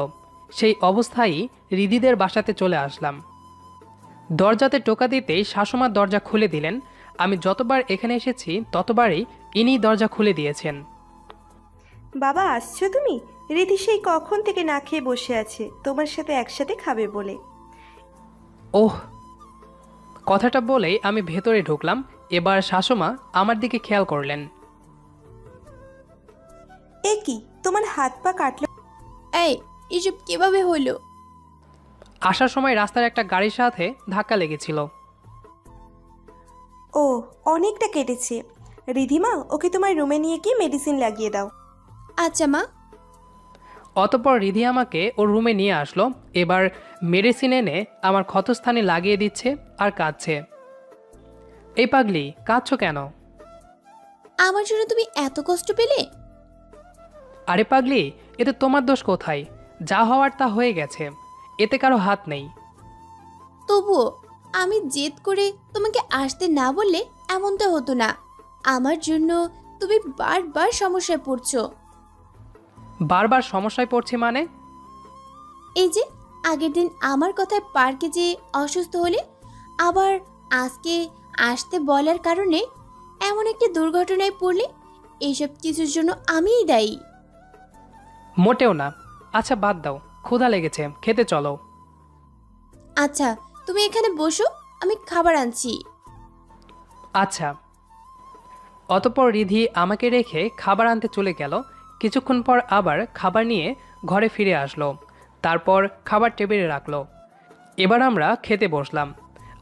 সেই অবস্থায় রিদিদের বাসাতে চলে আসলাম। দরজাতে টোকা দিতেই শাশুমা দরজা খুলে দিলেন। আমি যতবার এখানে এসেছি ততবারই ইনি দরজা খুলে দিয়েছেন। বাবা আসছো তুমি? রীতি সেই কখন থেকে না খেয়ে বসে আছে তোমার সাথে একসাথে খাবে বলে। ওহ, কথাটা বলেই আমি ভেতরে ঢুকলাম। এবার শাশুমা আমার দিকে খেয়াল করলেন। এ কি, তোমার হাত পা কাটলো? এই, এসব কিভাবে হলো? আসার সময় রাস্তার একটা গাড়ির সাথে ধাক্কা লেগেছিল। ও, অনেকটা কেটেছে। রিধিমা, ওকে তোমার রুমে নিয়ে গিয়ে মেডিসিন লাগিয়ে দাও। আচ্ছা মা। অতঃপর রিধি আমাকে ওর রুমে নিয়ে আসলো। এবার মেডিসিন এনে আমার ক্ষতস্থানে লাগিয়ে দিচ্ছে আর কাঁদছে। এই পাগলি, কাঁদছো কেন? আমার জন্য তুমি এত কষ্ট পেলে? আরে পাগলি, এতে তোমার দোষ কোথায়? যা হওয়ার তা হয়ে গেছে, এতে কারো হাত নেই। তবুও আমি জেদ করে তোমাকে আসতে না বললে এমনটা হতো না। আমার জন্য তুমি বারবার সমস্যায় পড়ছো। বারবার সমস্যায় পড়ছি মানে? এই যে আগের দিন আমার কথায় পার্কে যে অসুস্থ হলে, আবার আজকে আসতে বলার কারণে এমন একটি দুর্ঘটনায় পড়লে, এইসব কিছুর জন্য আমিই দায়ী। মোটেও না। আচ্ছা বাদ দাও, ক্ষুধা লেগেছে, খেতে চলো। আচ্ছা, তুমি এখানে বসো, আমি খাবার আনছি। আচ্ছা। অতঃপর রিধি আমাকে রেখে খাবার আনতে চলে গেল। কিছুক্ষণ পর আবার খাবার নিয়ে ঘরে ফিরে আসলো। তারপর খাবার টেবিলে রাখলো। এবার আমরা খেতে বসলাম।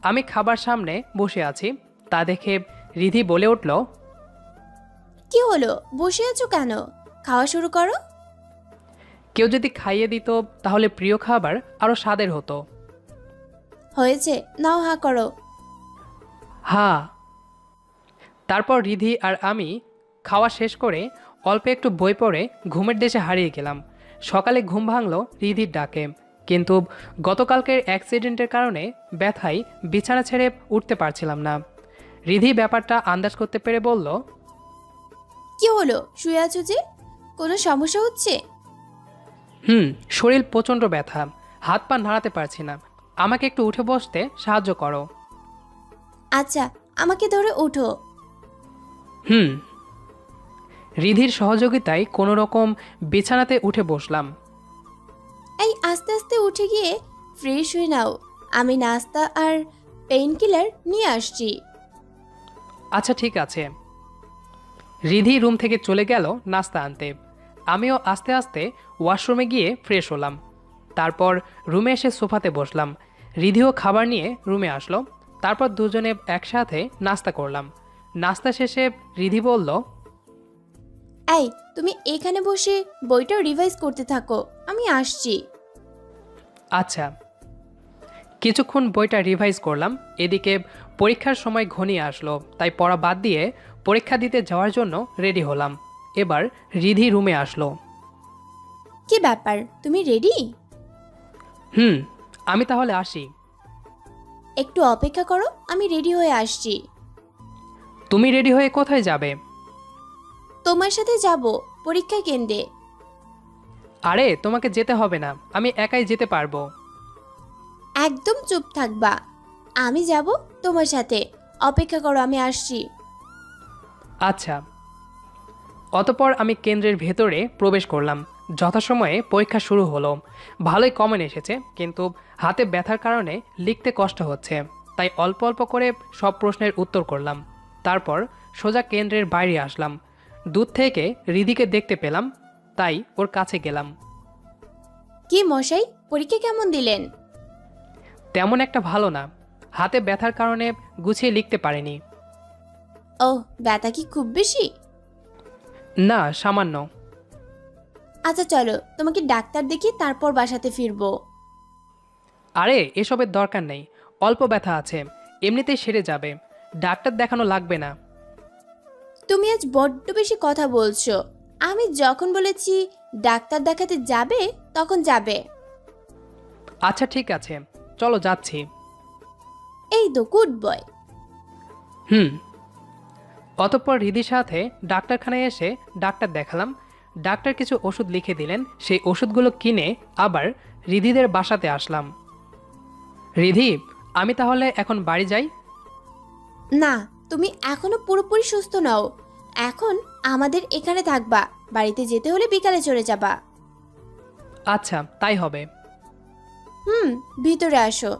আমি খাবার সামনে বসে আছি, তা দেখে রিধি বলে উঠল, কি হলো, বসে আছো কেন? খাওয়া শুরু করো। কেউ যদি খাইয়ে দিত তাহলে প্রিয় খাবার আরও স্বাদের হতো। হয়েছে, নাও হা করো। হ্যাঁ। তারপর রিধি আর আমি খাওয়া শেষ করে অল্প একটু বই পড়ে ঘুমের দেশে হারিয়ে গেলাম। সকালে ঘুম ভাঙলো রিধির ডাকে, কিন্তু গতকালকের অ্যাক্সিডেন্টের কারণে ব্যথায় বিছানা ছেড়ে উঠতে পারছিলাম না। রিধি ব্যাপারটা আন্দাজ করতে পেরে বলল, কি হলো, শুয়ে আছো যে? কোনো সমস্যা হচ্ছে? শরীর প্রচণ্ড ব্যথা, হাত পা নাড়াতে পারছি না, আমাকে একটু উঠে বসতে সাহায্য করো। আচ্ছা, আমাকে ধরে ওঠো। হুম। রিধির সহযোগিতায় কোনো রকম বিছানাতে উঠে বসলাম। এই আস্তে আস্তে উঠে গিয়ে ফ্রেশ হয়ে নাও, আমি নাস্তা আর পেইন কিলার নিয়ে আসছি। আচ্ছা ঠিক আছে। রিধি রুম থেকে চলে গেল নাস্তা আনতে। আমিও আস্তে আস্তে ওয়াশরুমে গিয়ে ফ্রেশ হলাম। তারপর রুমে এসে সোফাতে বসলাম। রিধিও খাবার নিয়ে রুমে আসলো। তারপর দুজনে একসাথে নাস্তা করলাম। নাস্তা শেষে রিধি বলল, এই তুমি এখানে বসে বইটা রিভাইজ করতে থাকো, আমি আসছি। আচ্ছা। কিছুক্ষণ বইটা রিভাইজ করলাম। এদিকে পরীক্ষার সময় ঘনিয়ে আসলো, তাই পড়া বাদ দিয়ে পরীক্ষা দিতে যাওয়ার জন্য রেডি হলাম। এবার রিধি রুমে আসলো। কি ব্যাপার, তুমি রেডি? আমি তাহলে আসি। একটু অপেক্ষা করো, আমি রেডি হয়ে আসছি। তুমি রেডি হয়ে কোথায় যাবে? তোমার সাথে যাব পরীক্ষা কেন্দ্রে। আরে তোমাকে যেতে হবে না, আমি একাই যেতে পারবো। একদম চুপ থাকবা, আমি যাব তোমার সাথে। অপেক্ষা করো, আমি আসছি। আচ্ছা। অতপর আমি কেন্দ্রের ভেতরে প্রবেশ করলাম। যথাসময়ে পরীক্ষা শুরু হলো। ভালোই কমেন্ট এসেছে, কিন্তু হাতে ব্যথার কারণে লিখতে কষ্ট হচ্ছে, তাই অল্প অল্প করে সব প্রশ্নের উত্তর করলাম। তারপর সোজা কেন্দ্রের বাইরে আসলাম। দূর থেকে রিধিকে দেখতে পেলাম, তাই ওর কাছে গেলাম। কি মশাই, পরীক্ষা কেমন দিলেন? তেমন একটা ভালো না, হাতে ব্যথার কারণে গুছিয়ে লিখতে পারিনি। ও, ব্যথা কি খুব বেশি? না, সামান্য। আচ্ছা চলো, তোমাকে ডাক্তার দেখি তারপর বাসাতে ফিরবো। আরে এসবের দরকার নেই, অল্প ব্যথা আছে, এমনিতেই সেরে যাবে, ডাক্তার দেখানো লাগবে না। তুমি আজ বড্ড বেশি কথা বলছো। আমি যখন বলেছি ডাক্তার দেখাতে যাবে তখন যাবে। আচ্ছা ঠিক আছে, চলো যাচ্ছি। এই তো গুড বয়। অতঃপর রিধির সাথে ডাক্তারখানায় এসে ডাক্তার দেখালাম। ডাক্তার কিছু ওষুধ লিখে দিলেন। সেই ওষুধগুলো কিনে আবার রিধিদের বাসাতে আসলাম। রিধি, আমি তাহলে এখন বাড়ি যাই? না, তুমি এখনো পুরোপুরি সুস্থ নও। এখন আমাদের এখানে থাকবা, বাড়িতে যেতে হলে বিকালে চলে যাবা। আচ্ছা তাই হবে। ভিতরে আসো।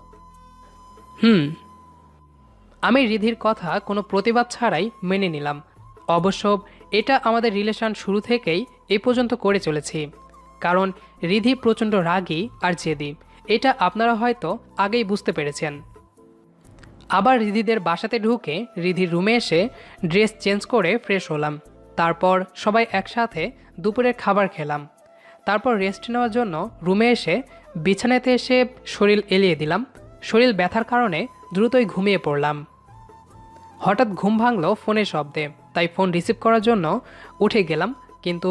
আমি রিধির কথা কোনো প্রতিবাদ ছাড়াই মেনে নিলাম। অবশ্য এটা আমাদের রিলেশন শুরু থেকেই এই পর্যন্ত করে চলেছি, কারণ রিধি প্রচণ্ড রাগী আর জেদি। এটা আপনারা হয়তো আগেই বুঝতে পেরেছেন। আবার রিধিদের বাসাতে ঢুকে রিধির রুমে এসে ড্রেস চেঞ্জ করে ফ্রেশ হলাম। তারপর সবাই একসাথে দুপুরের খাবার খেলাম। তারপর রেস্ট নেওয়ার জন্য রুমে এসে বিছানাতে এসে শরীর এলিয়ে দিলাম। শরীর ব্যথার কারণে দ্রুতই ঘুমিয়ে পড়লাম। হঠাৎ ঘুম ভাঙলো ফোনের শব্দে, তাই ফোন রিসিভ করার জন্য উঠে গেলাম, কিন্তু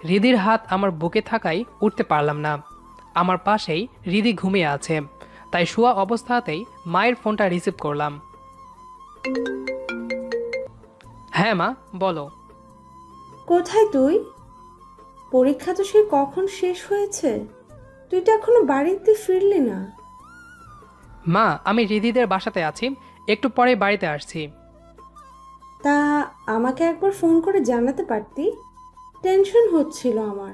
রিধির হাত আমার বুকে থাকায় উঠতে পারলাম না। আমার পাশেই রিধি ঘুমিয়ে আছে, তাই শোয়া অবস্থাতেই মায়ের ফোনটা রিসিভ করলাম। হ্যাঁ মা, বলো। কোথায় তুই? পরীক্ষা তো সেই কখন শেষ হয়েছে, তুই তো এখনো বাড়িতে ফিরলি না। মা, আমি রিধিদের বাসাতে আছি, একটু পরে বাড়িতে আসছি। তা আমাকে একবার ফোন করে জানাতে পারতি, টেনশন হচ্ছিল আমার।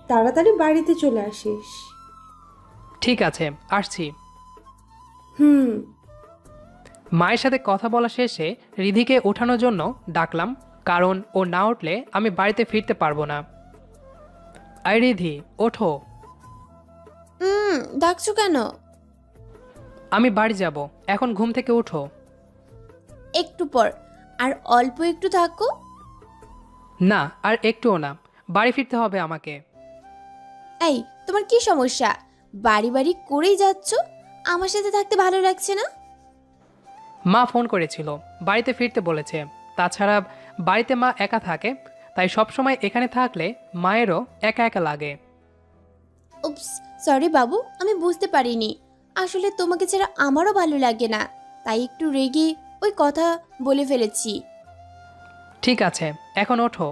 তাড়াতাড়ি বাড়িতে চলে আসিস। ঠিক আছে, আসছি। হুম। মায়ের সাথে কথা বলা শেষে রিধিকে ওঠানোর জন্য ডাকলাম, কারণ ও না উঠলে আমি বাড়িতে ফিরতে পারবো না। আই রিধি, ওঠো। ডাকছো কেন? আমি বাড়ি যাব, এখন ঘুম থেকে ওঠো। একটু পর, আর অল্প একটু থাকো। না, আর একটুও না, বাড়ি ফিরতে হবে আমাকে। এই, তোমার কি সমস্যা? বাড়ি বাড়ি করেই যাচ্ছ, আমার সাথে থাকতে ভালো লাগছে না? মা ফোন করেছিল, বাড়িতে ফিরতে বলেছে। তাছাড়া বাড়িতে মা একা থাকে, তাই সবসময় এখানে থাকলে মায়েরও একা একা লাগে। উপস, সরি বাবু, আমি বুঝতে পারিনি। আসলে তোমাকে ছাড়া আমারও ভালো লাগে না, তাই একটু রেগে ওই কথা বলে ফেলেছি। ঠিক আছে, এখন ওঠো।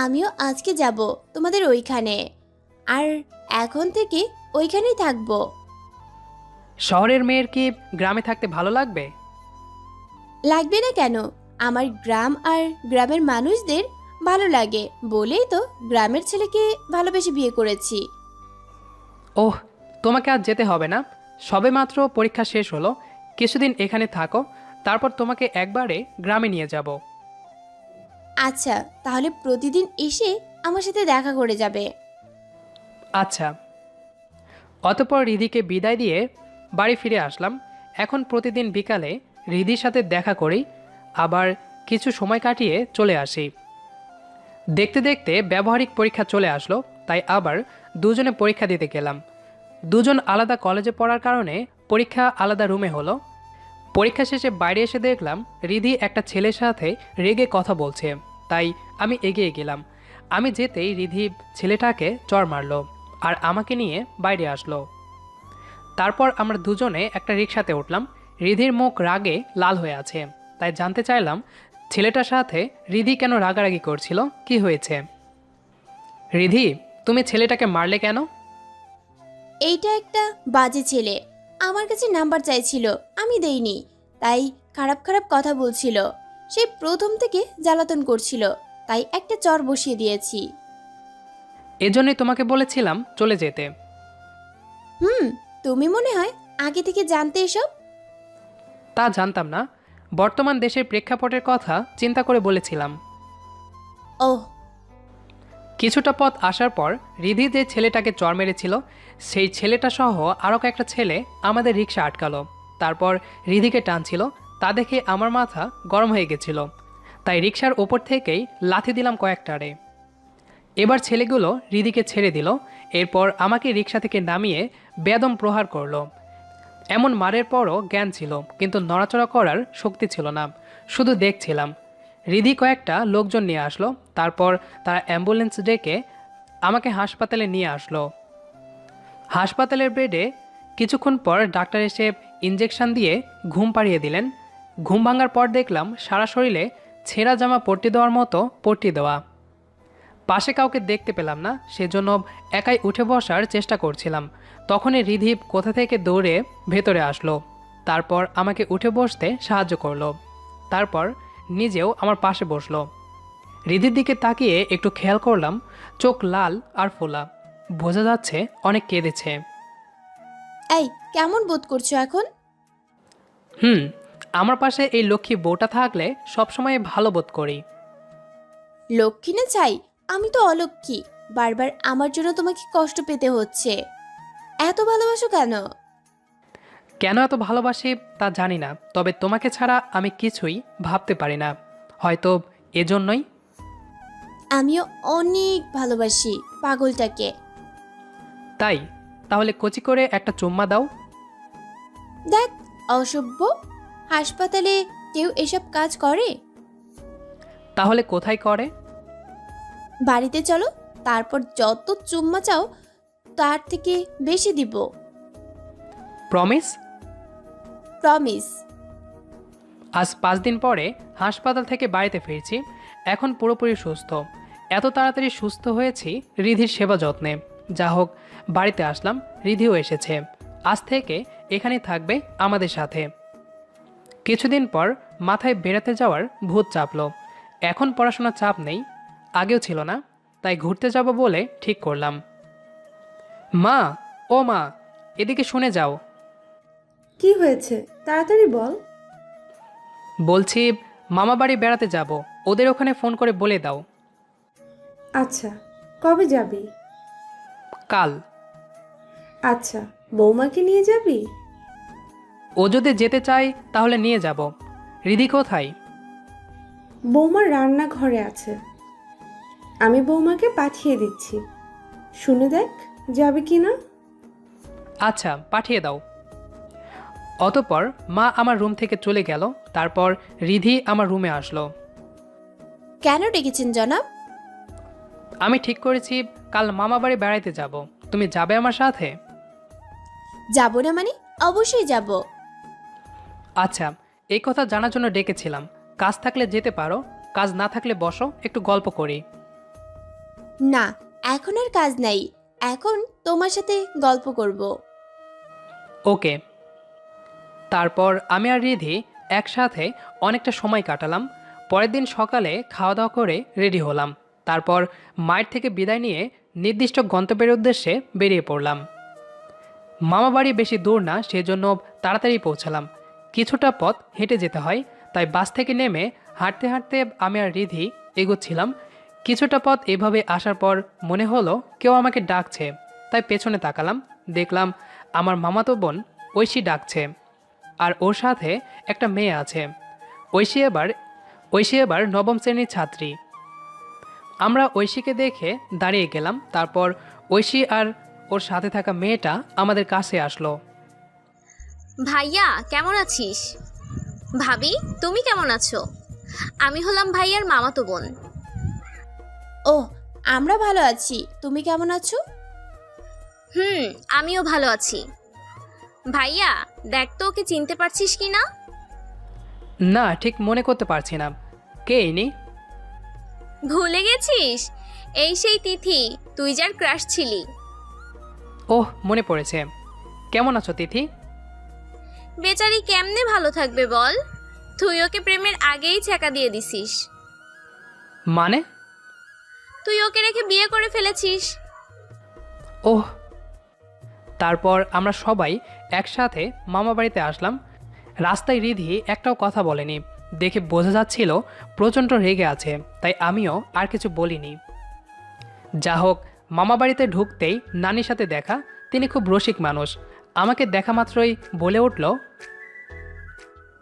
আমিও আজকে যাব তোমাদের ওইখানে, আর এখন থেকে ওইখানেই থাকবো। শহরের মেয়ের কি গ্রামে থাকতে ভালো লাগবে? লাগবে না কেন? আমার গ্রাম আর গ্রামের মানুষদের ভালো লাগে বলেই তো গ্রামের ছেলেকে ভালোবেসে বিয়ে করেছি। ওহ, তোমাকে আজ যেতে হবে না। সবেমাত্র পরীক্ষা শেষ হলো, কিছুদিন এখানে থাকো, তারপর তোমাকে একবারে গ্রামে নিয়ে যাব। আচ্ছা, তাহলে প্রতিদিন এসে আমার সাথে দেখা করে যাবে। আচ্ছা। অতঃপর রিধিকে বিদায় দিয়ে বাড়ি ফিরে আসলাম। এখন প্রতিদিন বিকালে রিধির সাথে দেখা করি, আবার কিছু সময় কাটিয়ে চলে আসি। দেখতে দেখতে ব্যবহারিক পরীক্ষা চলে আসলো, তাই আবার দুজনে পরীক্ষা দিতে গেলাম। দুজন আলাদা কলেজে পড়ার কারণে পরীক্ষা আলাদা রুমে হলো। পরীক্ষা শেষে বাইরে এসে দেখলাম রিধি একটা ছেলের সাথে রেগে কথা বলছে, তাই আমি এগিয়ে গেলাম। আমি যেতেই রিধি ছেলেটাকে চড় মারলো আর আমাকে নিয়ে বাইরে আসলো। তারপর আমরা দুজনে একটা রিকশাতে উঠলাম। রিধির মুখ রাগে লাল হয়ে আছে, তাই জানতে চাইলাম ছেলেটার সাথে রিধি কেন রাগারাগি করছিল, কি হয়েছে। রিধি, তুমি ছেলেটাকে মারলে কেন? এইটা একটা বাজে ছেলে, আমার কাছে নাম্বার চাইছিল, আমি দেইনি, তাই খারাপ খারাপ কথা বলছিল। সে প্রথম থেকে জ্বালাতন করছিল, তাই একটা চর বসিয়ে দিয়েছি। এজন্যই তোমাকে বলেছিলাম চলে যেতে। তুমি মনে হয় আগে থেকে জানতে এসব। তা জানতাম না, বর্তমান দেশের প্রেক্ষাপটের কথা চিন্তা করে বলেছিলাম। ওহ, কিছুটা পথ আসার পর রিধি যে ছেলেটাকে চড় মেরেছিল সেই ছেলেটা সহ আরও কয়েকটা ছেলে আমাদের রিকশা আটকালো। তারপর রিধিকে টানছিল, তা দেখে আমার মাথা গরম হয়ে গেছিল, তাই রিকশার ওপর থেকেই লাথি দিলাম কয়েকটারে। এবার ছেলেগুলো রিধিকে ছেড়ে দিল, এরপর আমাকে রিকশা থেকে নামিয়ে বেদম প্রহার করলো। এমন মারের পরও জ্ঞান ছিল, কিন্তু নড়াচড়া করার শক্তি ছিল না, শুধু দেখছিলাম। রিধি কয়েকটা লোকজন নিয়ে আসলো, তারপর তারা অ্যাম্বুলেন্স ডেকে আমাকে হাসপাতালে নিয়ে আসলো। হাসপাতালের বেডে কিছুক্ষণ পর ডাক্তার এসে ইঞ্জেকশন দিয়ে ঘুম পাড়িয়ে দিলেন। ঘুম ভাঙার পর দেখলাম সারা শরীরে ছেঁড়া জামা পট্টি দেওয়ার মতো পট্টি দেওয়া। পাশে কাউকে দেখতে পেলাম না, সেজন্য একাই উঠে বসার চেষ্টা করছিলাম। তখনই রিধি কোথা থেকে দৌড়ে ভেতরে আসলো, তারপর আমাকে উঠে বসতে সাহায্য করলো, তারপর নিজেও আমার পাশে বসলো। রিধির দিকে তাকিয়ে একটু খেয়াল করলাম চোখ লাল আর ফোলা, বোঝা যাচ্ছে অনেক কেঁদেছে। এই কেমন বোধ করছো এখন? আমার পাশে এই লক্ষ্মী বউটা থাকলে সবসময় ভালো বোধ করি। লক্ষ্মী না চাই, আমি তো অলক্ষ্মী। বারবার আমার জন্য তোমাকে কষ্ট পেতে হচ্ছে। এত ভালোবাসো কেন? কেন এত ভালোবাসি তা জানি না, তবে তোমাকে ছাড়া আমি কিছুই ভাবতে পারি না, হয়তো এজন্যই। আমিও অনেক ভালোবাসি পাগলটাকে। তাই তাহলে কচি করে একটা চুম্মা দাও। দেখ, অসভ্য। হাসপাতালে কেউ এসব কাজ করে? তাহলে কোথায় করে? বাড়িতে চলো, তারপর যত চুম্মা চাও তার থেকে বেশি দিব। প্রমিস? প্রমিস। আজ 5 দিন পরে হাসপাতাল থেকে বাড়িতে ফিরছি, এখন পুরোপুরি সুস্থ। এত তাড়াতাড়ি সুস্থ হয়েছি রিধির সেবা যত্নে। যা হোক, বাড়িতে আসলাম, রিধিও এসেছে, আজ থেকে এখানেই থাকবে আমাদের সাথে। কিছুদিন পর মাথায় বেড়াতে যাওয়ার ভূত চাপলো। এখন পড়াশোনার চাপ নেই, আগেও ছিল না, তাই ঘুরতে যাব বলে ঠিক করলাম। মা, ও মা, এদিকে শুনে যাও। কি হয়েছে তাড়াতাড়ি বল। বলছি মামা বাড়ি বেড়াতে যাব, ওদের ওখানে ফোন করে বলে দাও। আচ্ছা, কবে যাবি? কাল। আচ্ছা, বৌমাকে নিয়ে যাবি? ও যদি যেতে চায় তাহলে নিয়ে যাব। রিধি কোথায়? বৌমার রান্নাঘরে আছে, আমি বৌমাকে পাঠিয়ে দিচ্ছি, শুনে দেখ যাবে কি না। আচ্ছা, পাঠিয়ে দাও। অতঃপর মা আমার রুম থেকে চলে গেল, তারপর রিধি আমার রুমে আসলো। কেন ডেকেছেন জনাব? আমি ঠিক করেছি কাল মামা বাড়ি বেড়াইতে যাব, তুমি যাবে আমার সাথে? যাব না মানে? অবশ্যই যাব। আচ্ছা, এই কথা জানার জন্য ডেকেছিলাম। কাজ থাকলে যেতে পারো, কাজ না থাকলে বসো, একটু গল্প করি। না, এখন আর কাজ নাই, এখন তোমার সাথে গল্প করব। ওকে। তারপর আমি আর রিধি একসাথে অনেকটা সময় কাটালাম। পরের দিন সকালে খাওয়া দাওয়া করে রেডি হলাম। তারপর মায়ের থেকে বিদায় নিয়ে নির্দিষ্ট গন্তব্যের উদ্দেশ্যে বেরিয়ে পড়লাম। মামা বাড়ি বেশি দূর না, সেজন্য তাড়াতাড়ি পৌঁছালাম। কিছুটা পথ হেঁটে যেতে হয়, তাই বাস থেকে নেমে হাঁটতে হাঁটতে আমি আর রিধি এগোচ্ছিলাম। কিছুটা পথ এভাবে আসার পর মনে হলো কেউ আমাকে ডাকছে, তাই পেছনে তাকালাম। দেখলাম আমার মামাতো বোন ঐশী ডাকছে, আর ওর সাথে একটা মেয়ে আছে। ঐশী এবার নবম শ্রেণীর ছাত্রী। আমরা ঐশীকে দেখে দাঁড়িয়ে গেলাম। তারপর ঐশী আর ওর সাথে থাকা মেয়েটা আমাদের কাছে আসলো। ভাইয়া কেমন আছিস? ভাবি তুমি কেমন আছো? আমি হলাম ভাইয়ার মামাতো বোন। ও, আমরা ভালো আছি, তুমি কেমন আছো? আমিও ভালো আছি। ভাইয়া দেখ তো, ওকে চিনতে পারছিস কি না? না, ঠিক মনে করতে পারছি না। কে ইনি? ভুলে গেছিস? এই সেই তিথি, তুই যার ক্রাশ ছিলি। ওহ, মনে পড়েছে। কেমন আছো তিথি? বেচারি কেমনে ভালো থাকবে বল? তুই ওকে প্রেমের আগেই ছ্যাঁকা দিয়ে দিছিস। মানে? তুই ওকে রেখে বিয়ে করে ফেলেছিস। ওহ। তারপর আমরা সবাই একসাথে মামা বাড়িতে আসলাম। রাস্তায় রিধি একটাও কথা বলেনি, দেখে বোঝা যাচ্ছিল প্রচণ্ড রেগে আছে, তাই আমিও আর কিছু বলিনি। যা হোক, মামা বাড়িতে ঢুকতেই নানির সাথে দেখা। তিনি খুব রসিক মানুষ। আমাকে দেখা মাত্রই বলে উঠল,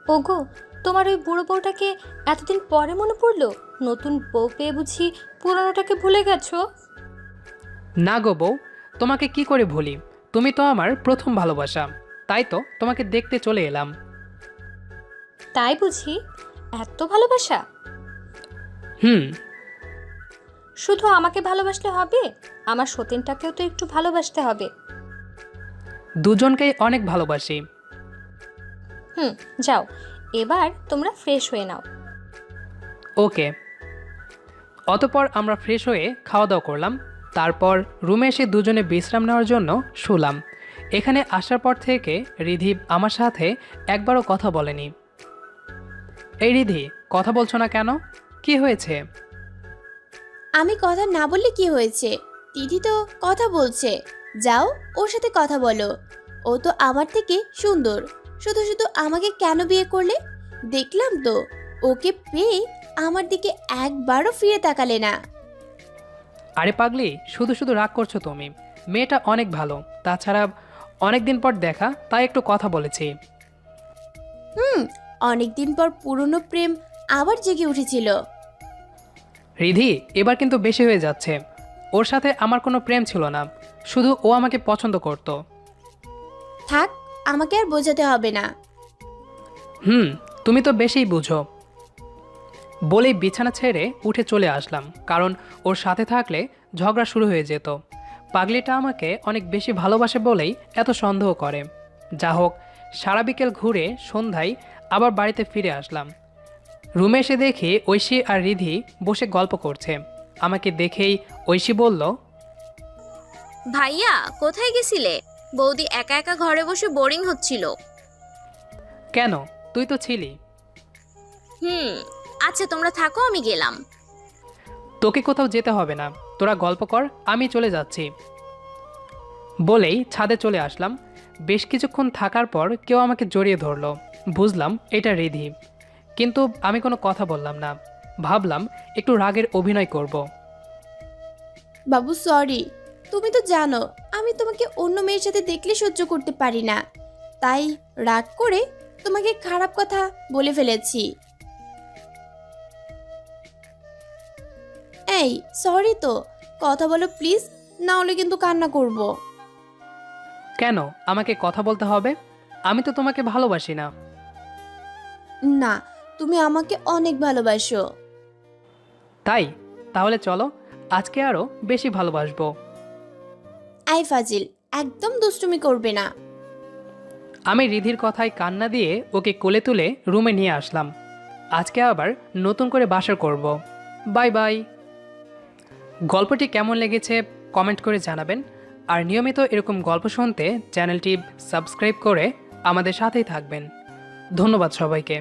ওগো, তোমার ওই বুড়ো বউটাকে এতদিন পরে মনে পড়লো? নতুন বউ পেয়ে বুঝি পুরনোটাকে ভুলে গেছো? না গো বউ, তোমাকে কি করে ভুলি? তুমি তো আমার প্রথম ভালোবাসা, তাই তো তোমাকে দেখতে চলে এলাম। তাই বুঝি? এত ভালোবাসা? হুম। শুধু আমাকে ভালোবাসলে হবে? আমার সতীনটাকেও তো একটু ভালোবাসতে হবে। দুজনকেই অনেক ভালোবাসি। যাও, এবার তোমরা ফ্রেশ হয়ে নাও। ওকে। অতপর আমরা ফ্রেশ হয়ে খাওয়া দাওয়া করলাম। তারপর রুমে এসে দুজনে বিশ্রাম নেওয়ার জন্য শুলাম। এখানে আসার পর থেকে রিধি আমার সাথে একবারও কথা বলেনি। এই রিধি, কথা বলছো না কেন? কি হয়েছে? আমি কথা না বললে কি হয়েছে? তিথি তো কথা বলছে, যাও ওর সাথে কথা বলো। ও তো আমার থেকে সুন্দর, শুধু শুধু আমাকে কেন বিয়ে করলে? দেখলাম তো, ওকে পেয়ে আমার দিকে একবারও ফিরে তাকালে না। আরে পাগলি, শুধু শুধু রাগ করছো তুমি। মেয়েটা অনেক ভালো, তাছাড়া অনেক দিন পর দেখা, তাই একটু কথা বলেছি। অনেকদিন পর পুরনো প্রেম আবার জেগে উঠেছিল। রিধি, এবার কিন্তু বেশি হয়ে যাচ্ছে। ওর সাথে আমার কোনো প্রেম ছিল না, শুধু ও আমাকে পছন্দ করতো। থাক, আমাকে আর বোঝাতে হবে না। তুমি তো বেশিই বুঝো। বলেই বিছানা ছেড়ে উঠে চলে আসলাম, কারণ ওর সাথে থাকলে ঝগড়া শুরু হয়ে যেত। পাগলিটা আমাকে অনেক বেশি ভালোবাসে বলেই এত সন্দেহ করে। যা হোক, সারা বিকেল ঘুরে সন্ধ্যায় আবার বাড়িতে ফিরে আসলাম। রুমে এসে দেখি ঐশী আর রিধি বসে গল্প করছে। আমাকে দেখেই ঐশী বলল, ভাইয়া কোথায় গেছিলে? বৌদি একা একা ঘরে বসে বোরিং হচ্ছিল। কেন, তুই তো ছিলি। আচ্ছা তোমরা থাকো, আমি গেলাম। তোকে কোথাও যেতে হবে না, তোরা গল্প কর, আমি চলে যাচ্ছি। বলেই ছাদে চলে আসলাম। বেশ কিছুক্ষণ থাকার পর কেউ আমাকে জড়িয়ে ধরলো। বুঝলাম এটা রিধি, কিন্তু আমি কোনো কথা বললাম না। ভাবলাম একটু রাগের অভিনয় করব। বাবু সরি, তুমি তো জানো আমি তোমাকে অন্য মেয়ের সাথে দেখলে সহ্য করতে পারি না, তাই রাগ করে তোমাকে খারাপ কথা বলে ফেলেছি। এই সরি তো, কথা বলো প্লিজ, না হলে কিন্তু কান্না করব। কেন আমাকে কথা বলতে হবে? আমি তো তোমাকে ভালোবাসি না। না, তুমি আমাকে অনেক ভালোবাসো। তাই? তাহলে চলো, আজকে আরো বেশি ভালোবাসবো। আই ফাজিল, একদম দুষ্টুমি করবে না। আমি রিধির কথায় কান্না দিয়ে ওকে কোলে তুলে রুমে নিয়ে আসলাম। আজকে আবার নতুন করে বাসর করব। Bye bye. গল্পটি কেমন লেগেছে কমেন্ট করে জানাবেন, আর নিয়মিত এরকম গল্প শুনতে চ্যানেলটি সাবস্ক্রাইব করে আমাদের সাথেই থাকবেন। ধন্যবাদ সবাইকে।